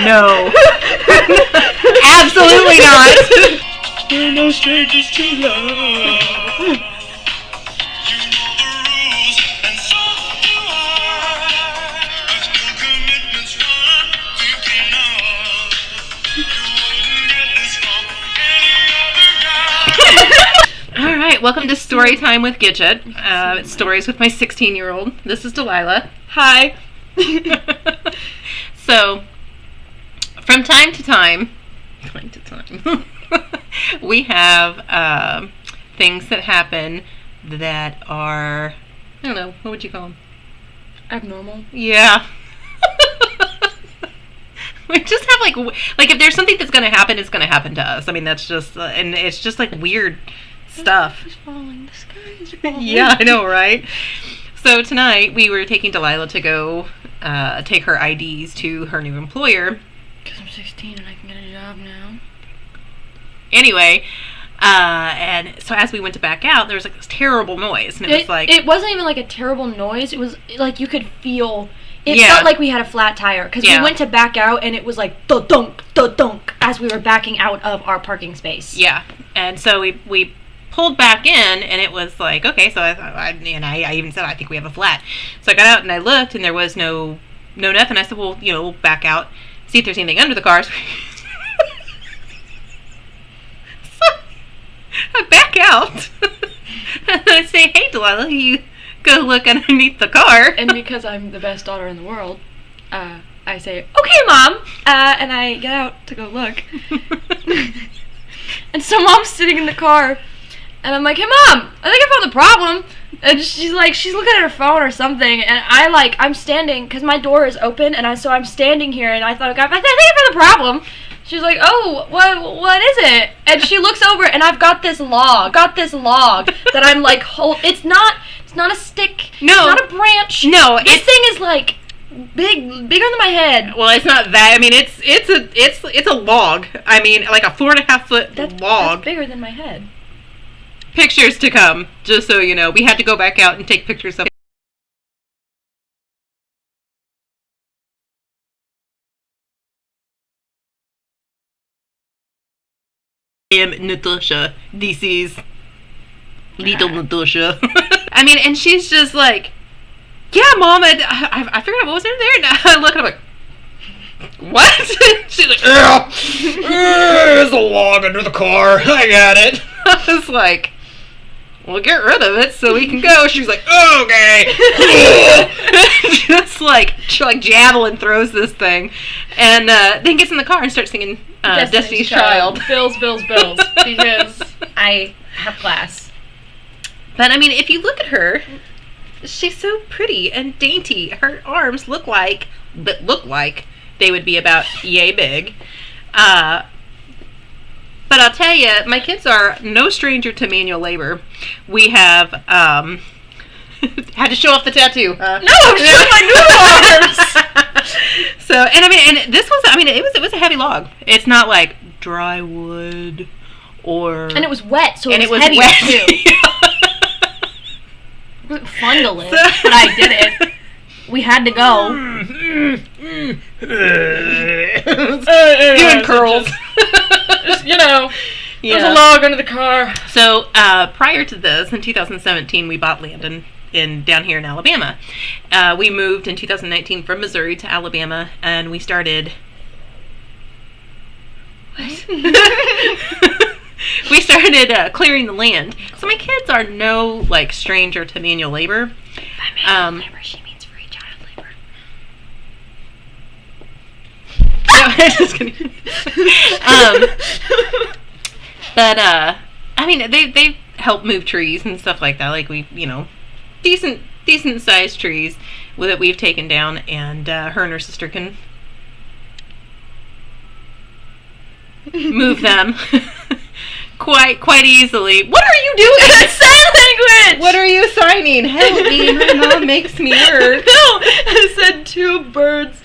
No. Absolutely not. We're no strangers to love. Alright, welcome to Storytime with Gidget. It's stories with my 16-year-old. This is Delilah. Hi. So, from time to time, we have things that happen that are, I don't know, what would you call them? Abnormal. Yeah. We just have like if there's something that's going to happen, it's going to happen to us. I mean, that's just, and it's just like weird stuff. It's falling. The sky is falling. Yeah, I know, right? So tonight we were taking Delilah to go take her IDs to her new employer. Because I'm 16 and I can get a job now. Anyway, and so as we went to back out, there was like this terrible noise, and it was like, it wasn't even like a terrible noise. It was like you could feel. It Yeah. felt like we had a flat tire because Yeah. we went to back out and it was like da-dunk, da-dunk as we were backing out of our parking space. yeah. And so we pulled back in, and it was like, okay, so I even said, I think we have a flat. So I got out and I looked, and there was no nothing. I said, well, we'll back out, see if there's anything under the cars. So I back out, and I say, hey, Delilah, you go look underneath the car. And because I'm the best daughter in the world, I say, okay, Mom, and I get out to go look. And so Mom's sitting in the car, and I'm like, hey, Mom, I think I found the problem. And she's looking at her phone or something, and I'm standing, because my door is open, and so I'm standing here, and I thought, I think I found the problem. She's like, oh, what is it? And she looks over, and I've got this log that I'm like, it's not a stick, No. it's not a branch. No, This thing is like, bigger than my head. Well, it's not that. I mean, it's a log. I mean, like a 4.5-foot log. That's bigger than my head. Pictures to come, just so you know. We had to go back out and take pictures of Natasha. This is little Natasha. I mean, and she's just like, yeah, Mom, I figured out what was in there. And I look and I'm like, what? She's like, there's a log under the car. I got it. I was like, well, get rid of it so we can go. She's like, okay. Just like javelin throws this thing, and then gets in the car and starts singing Destiny's Child. Bills, because I have class. But I mean, if you look at her, she's so pretty and dainty. Her arms look like they would be about yay big. But I'll tell you, my kids are no stranger to manual labor. We have had to show off the tattoo. Huh? No, I'm showing my new arms. So, and I mean, and this was, I mean, it was a heavy log. It's not like dry wood or. And it was wet, so it was heavy wet too. It wasn't fun to lift, but I did it. We had to go. Doing curls. There's a log under the car. So prior to this, in 2017, we bought land down here in Alabama. We moved in 2019 from Missouri to Alabama, and we started. What? We started clearing the land. So my kids are no stranger to manual labor. By manual labor, she means free child labor. No, I'm just kidding. But I mean, they help move trees and stuff like that. Like decent sized trees that we've taken down, and her and her sister can move them quite easily. What are you doing? It's sign language! What are you signing? Help me, my mom makes me hurt. No, I said 2 birds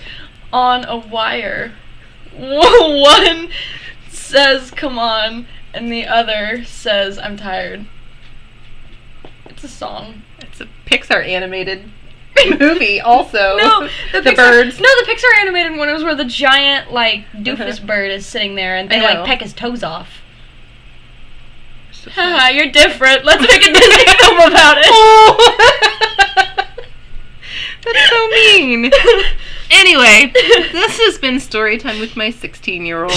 on a wire. One says, come on, and the other says, I'm tired. It's a song. It's a Pixar animated movie also. No, the birds. No, the Pixar animated one was where the giant like doofus bird is sitting there and they I know. like peck his toes off. Haha, you're different. Let's make a Disney film about it. Oh. That's so mean. Anyway, this has been Storytime with my 16-year-old.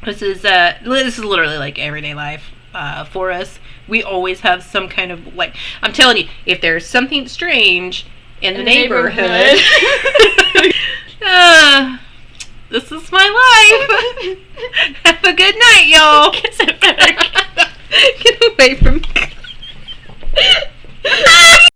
This is literally like everyday life for us. We always have some kind of, like, I'm telling you, if there's something strange in the neighborhood, this is my life. Have a good night, y'all. Get away from me.